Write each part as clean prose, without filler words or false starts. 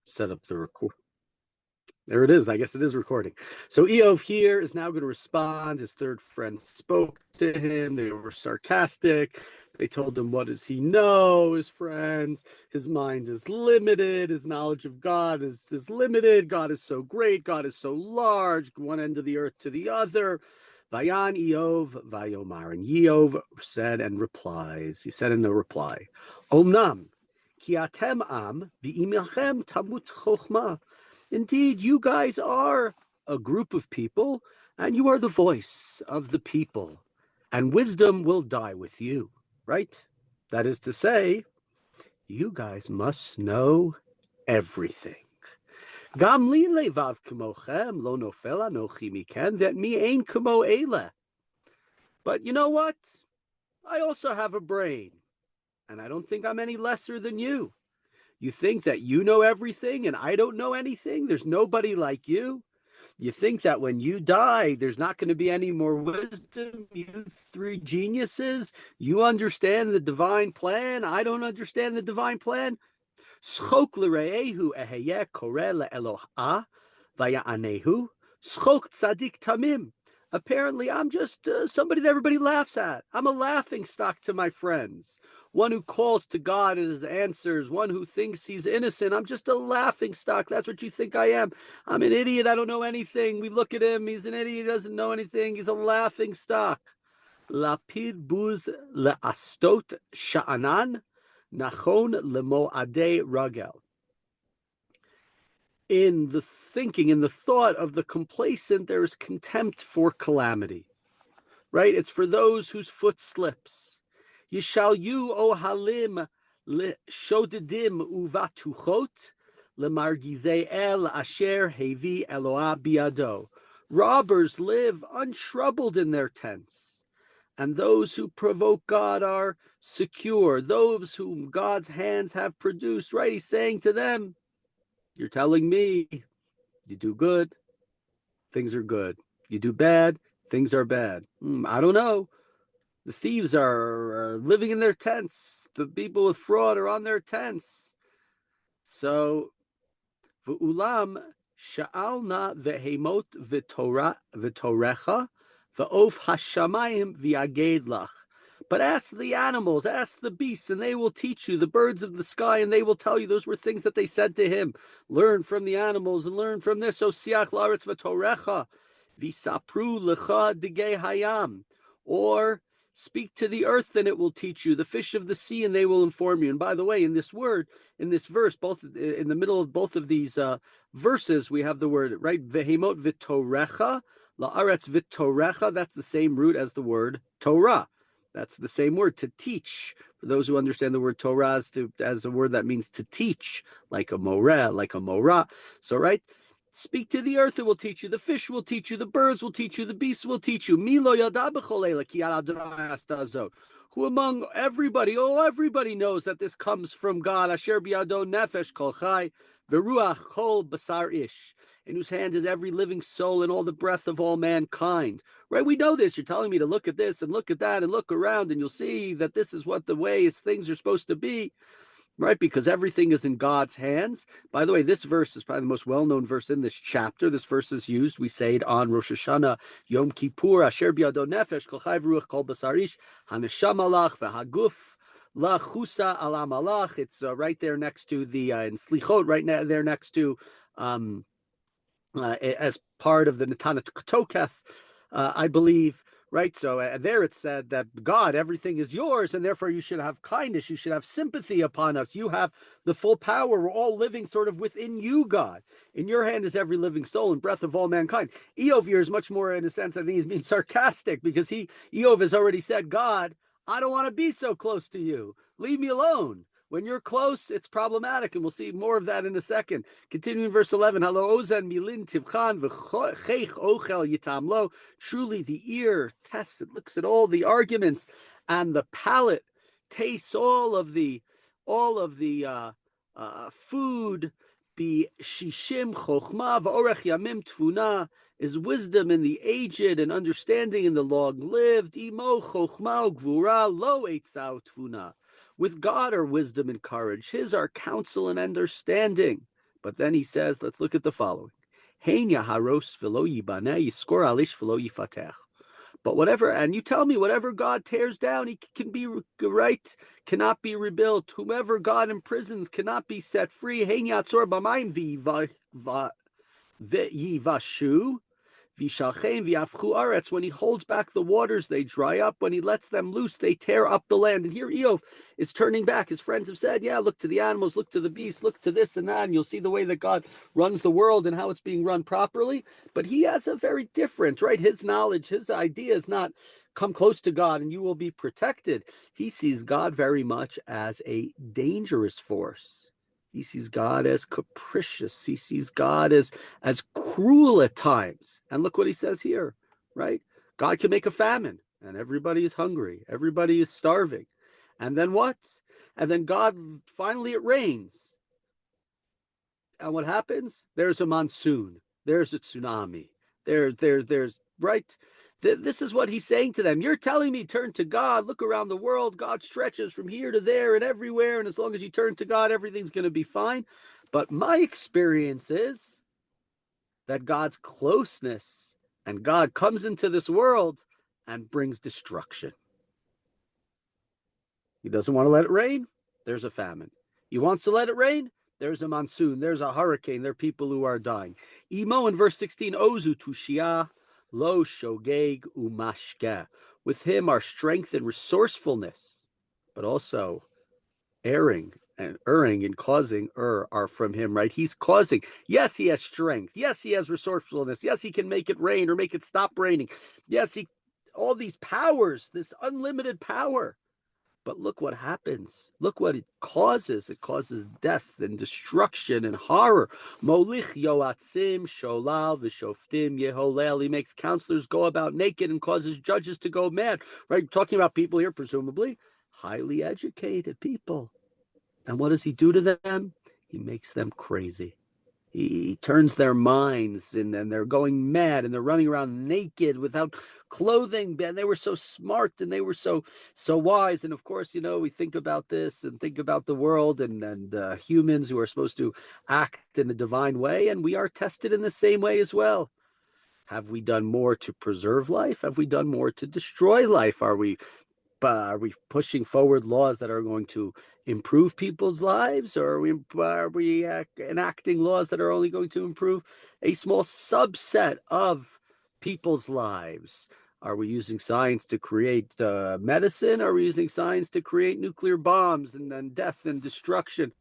set up the record. There it is. I guess it is recording. So Iyov here is now going to respond. His third friend spoke to him. They were sarcastic. They told him, what does he know, his friends? His mind is limited. His knowledge of God is limited. God is so great. God is so large, one end of the earth to the other. Vayan Iyov Vayomar. And Iyov said and replies. He said in a reply, Omnam, ki atem am, v'imilchem tamut chochma. Indeed, you guys are a group of people, and you are the voice of the people, and wisdom will die with you, right? That is to say, you guys must know everything. Gam li levav k'mochem lo nofel anochi miken vet mi ein k'mo ele. But you know what? I also have a brain, and I don't think I'm any lesser than you. You think that you know everything and I don't know anything? There's nobody like you? You think that when you die, there's not going to be any more wisdom? You three geniuses, you understand the divine plan? I don't understand the divine plan? Schok l're'ehu eheyeh koreh le'eloha vaya'anehu. Schok tzadik tamim. Apparently, I'm just somebody that everybody laughs at. I'm a laughing stock to my friends. One who calls to God and his answers, one who thinks he's innocent. I'm just a laughing stock. That's what you think I am. I'm an idiot. I don't know anything. We look at him. He's an idiot. He doesn't know anything. He's a laughing stock. Lapid buz le'astot sha'anan, nachon lemo'adei ragel. In the thinking, in the thought of the complacent, there is contempt for calamity, right? It's for those whose foot slips. Yishal you, O halim, shodedim uvatuchot, lemargizei el asher hevi Eloah biado. Robbers live untroubled in their tents, and those who provoke God are secure, those whom God's hands have produced, right? He's saying to them, you're telling me you do good, things are good. You do bad, things are bad. I don't know. The thieves are living in their tents. The people with fraud are on their tents. So, v'ulam sha'alna v'heimot v'torecha v'of hashamayim v'yaged lach. But ask the animals, ask the beasts, and they will teach you, the birds of the sky, and they will tell you. Those were things that they said to him. Learn from the animals and learn from this. So siach la'aretz v'torecha v'sapru lecha digei hayam. Or speak to the earth and it will teach you, the fish of the sea, and they will inform you. And by the way, in this verse, both in the middle of both of these verses, we have the word, right? Vehemot v'torecha, la'aretz v'torecha. That's the same root as the word Torah. That's the same word, to teach. For those who understand the word Torah as a word that means to teach, like a moreh, like a morah. So, right? Speak to the earth, it will teach you. The fish will teach you. The birds will teach you. The beasts will teach you. Milo yada b'cholela ki Adonai astazot. Who among everybody, everybody knows that this comes from God. Asher biado nefesh kol chai v'ruach kol basar ish. In whose hand is every living soul and all the breath of all mankind. Right? We know this. You're telling me to look at this and look at that and look around, and you'll see that this is what the way things are supposed to be. Right? Because everything is in God's hands. By the way, this verse is probably the most well-known verse in this chapter. This verse is used, we say it on Rosh Hashanah, Yom Kippur, Asher biado nefesh kol chai v'ruach kol basar ish, haneshama lach v'haguf lachusa alam alach. It's right there next to the, in Slichot, right now there next to, as part of the Netanat Tokef, I believe, right? So there it said that God, everything is yours, and therefore you should have kindness, you should have sympathy upon us. You have the full power. We're all living sort of within you, God. In your hand is every living soul and breath of all mankind. Iyov here is much more, in a sense, I think he's being sarcastic, because Iyov has already said, God, I don't want to be so close to you. Leave me alone. When you're close, it's problematic, and we'll see more of that in a second. Continuing verse 11, Halo ozen milin tivchan v'cheich ochel yitamlo. Truly the ear tests, it looks at all the arguments, and the palate tastes all of the food. Be shishim chochma v'orech yamim tfuna, is wisdom in the aged and understanding in the long-lived. Imo chochma gvura lo eitzau tfuna. With God are wisdom and courage. His are counsel and understanding. But then he says, let's look at the following. But whatever, and you tell me, whatever God tears down, he can be right, cannot be rebuilt. Whomever God imprisons cannot be set free. When he holds back the waters, they dry up. When he lets them loose, they tear up the land. And here Iyov is turning back. His friends have said, yeah, look to the animals, look to the beasts, look to this and that, and you'll see the way that God runs the world and how it's being run properly. But he has a very different, right? His knowledge, his idea is not come close to God and you will be protected. He sees God very much as a dangerous force. He sees God as capricious. He sees God as cruel at times. And look what he says here, right? God can make a famine and everybody is hungry. Everybody is starving. And then what? And then God, finally it rains. And what happens? There's a monsoon. There's a tsunami. There's right? This is what he's saying to them. You're telling me turn to God, look around the world. God stretches from here to there and everywhere. And as long as you turn to God, everything's going to be fine. But my experience is that God's closeness and God comes into this world and brings destruction. He doesn't want to let it rain. There's a famine. He wants to let it rain. There's a monsoon. There's a hurricane. There are people who are dying. Imo in verse 16, Ozu tushia. Lo shogeg umashke. With him are strength and resourcefulness, but also erring and causing are from him, right? He's causing. Yes, he has strength. Yes, he has resourcefulness. Yes, he can make it rain or make it stop raining. Yes, all these powers, this unlimited power. But look what happens. Look what it causes. It causes death and destruction and horror. Molich yoatzim sholal v'shoftim yeholel. He makes counselors go about naked and causes judges to go mad. Right? Talking about people here, presumably highly educated people. And what does he do to them? He makes them crazy. He turns their minds and they're going mad and they're running around naked without clothing. And they were so smart and they were so wise. And of course, we think about this and think about the world and humans who are supposed to act in a divine way. And we are tested in the same way as well. Have we done more to preserve life? Have we done more to destroy life? Are we pushing forward laws that are going to improve people's lives, or are we enacting laws that are only going to improve a small subset of people's lives? Are we using science to create medicine? Are we using science to create nuclear bombs and then death and destruction?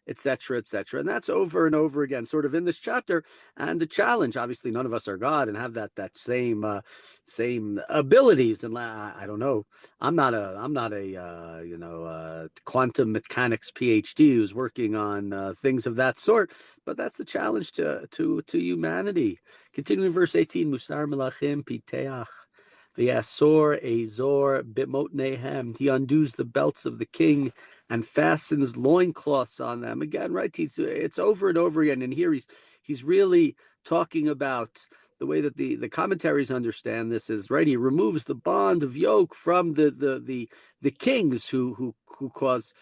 Etc., etc. And that's over and over again, sort of in this chapter. And the challenge, obviously, none of us are God and have that same abilities. And I don't know. I'm not a quantum mechanics PhD who's working on things of that sort. But that's the challenge to humanity. Continuing verse 18, Musar melachim piteach. V'yasor ezor bimotnehem. He undoes the belts of the king and fastens loincloths on them. Again, right? It's over and over again. And here he's really talking about the way that the commentaries understand this is, right? He removes the bond of yoke from the kings who cause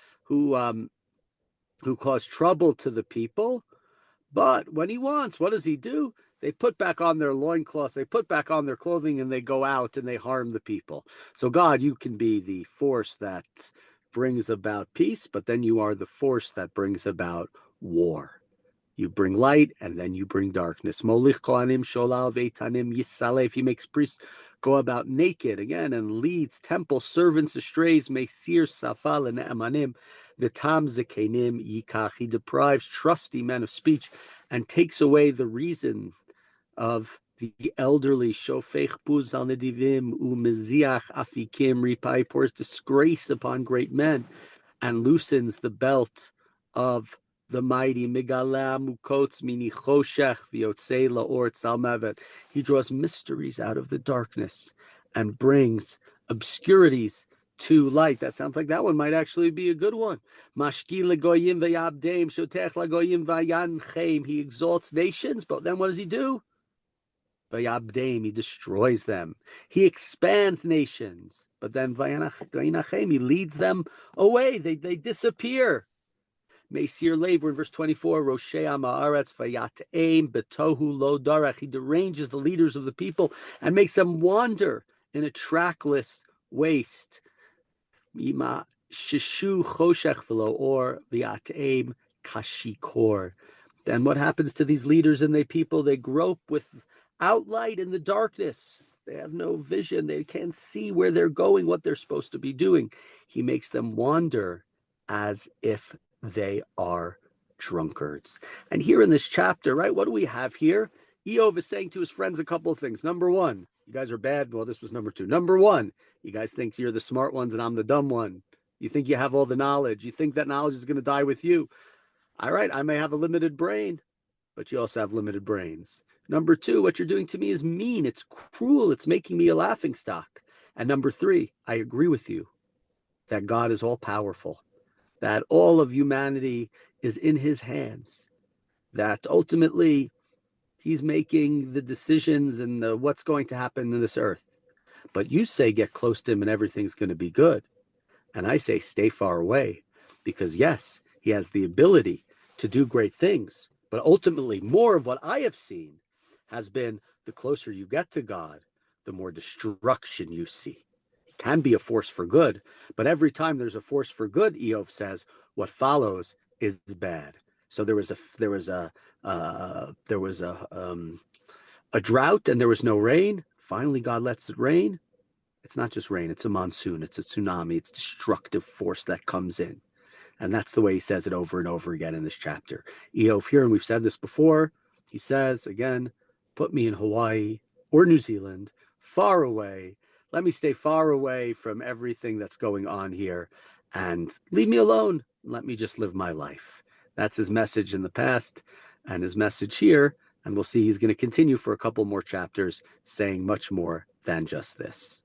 trouble to the people. But when he wants, what does he do? They put back on their loincloths, they put back on their clothing, and they go out and they harm the people. So God, you can be the force that brings about peace, but then you are the force that brings about war. You bring light and then you bring darkness. Molich kohanim sholal veitanim yisalef. He makes priests go about naked again and leads temple servants astray. Mesir safal and ne'amanim v'tam zekenim yikach. He deprives trusty men of speech and takes away the reason of the elderly. Shofech buz al nedivim umeziach afikim ripai. Pours disgrace upon great men and loosens the belt of the mighty. Megala mukotz mini choshech v'yotzei laor tzalmavet. He draws mysteries out of the darkness and brings obscurities to light. That sounds like that one might actually be a good one. Mashki legoyim v'yabdeim shotech legoyim v'yanchem. He exalts nations, but then what does he do? V'yabdeim, he destroys them. He expands nations, but then v'yanachem, he leads them away. They disappear. Meisir Lev, we're in verse 24. Roshei Ha'aretz Vayat'eim Betohu Lo Darach. He deranges the leaders of the people and makes them wander in a trackless waste. Ima Shishu Choshech V'lo Or Vayat'eim Kashikor. Then what happens to these leaders and the people? They grope without light in the darkness. They have no vision. They can't see where they're going, what they're supposed to be doing. He makes them wander as if they are drunkards. And here in this chapter, right, what do we have here? Iyov is saying to his friends a couple of things. Number one, you guys are bad. Well, this was number two. Number one, you guys think you're the smart ones and I'm the dumb one. You think you have all the knowledge. You think that knowledge is going to die with you. All right, I may have a limited brain, but you also have limited brains. Number two, what you're doing to me is mean. It's cruel. It's making me a laughingstock. And number three, I agree with you that God is all powerful, that all of humanity is in his hands, that ultimately he's making the decisions and what's going to happen in this earth. But you say get close to him and everything's going to be good. And I say stay far away, because yes, he has the ability to do great things. But ultimately, more of what I have seen has been the closer you get to God, the more destruction you see. He can be a force for good, but every time there's a force for good, Iyov says, what follows is bad. So there was a drought and there was no rain. Finally, God lets it rain. It's not just rain, it's a monsoon, it's a tsunami, it's destructive force that comes in. And that's the way he says it over and over again in this chapter. Iyov here, and we've said this before, he says, again, put me in Hawaii or New Zealand, far away. Let me stay far away from everything that's going on here and leave me alone. Let me just live my life. That's his message in the past and his message here. And we'll see he's going to continue for a couple more chapters saying much more than just this.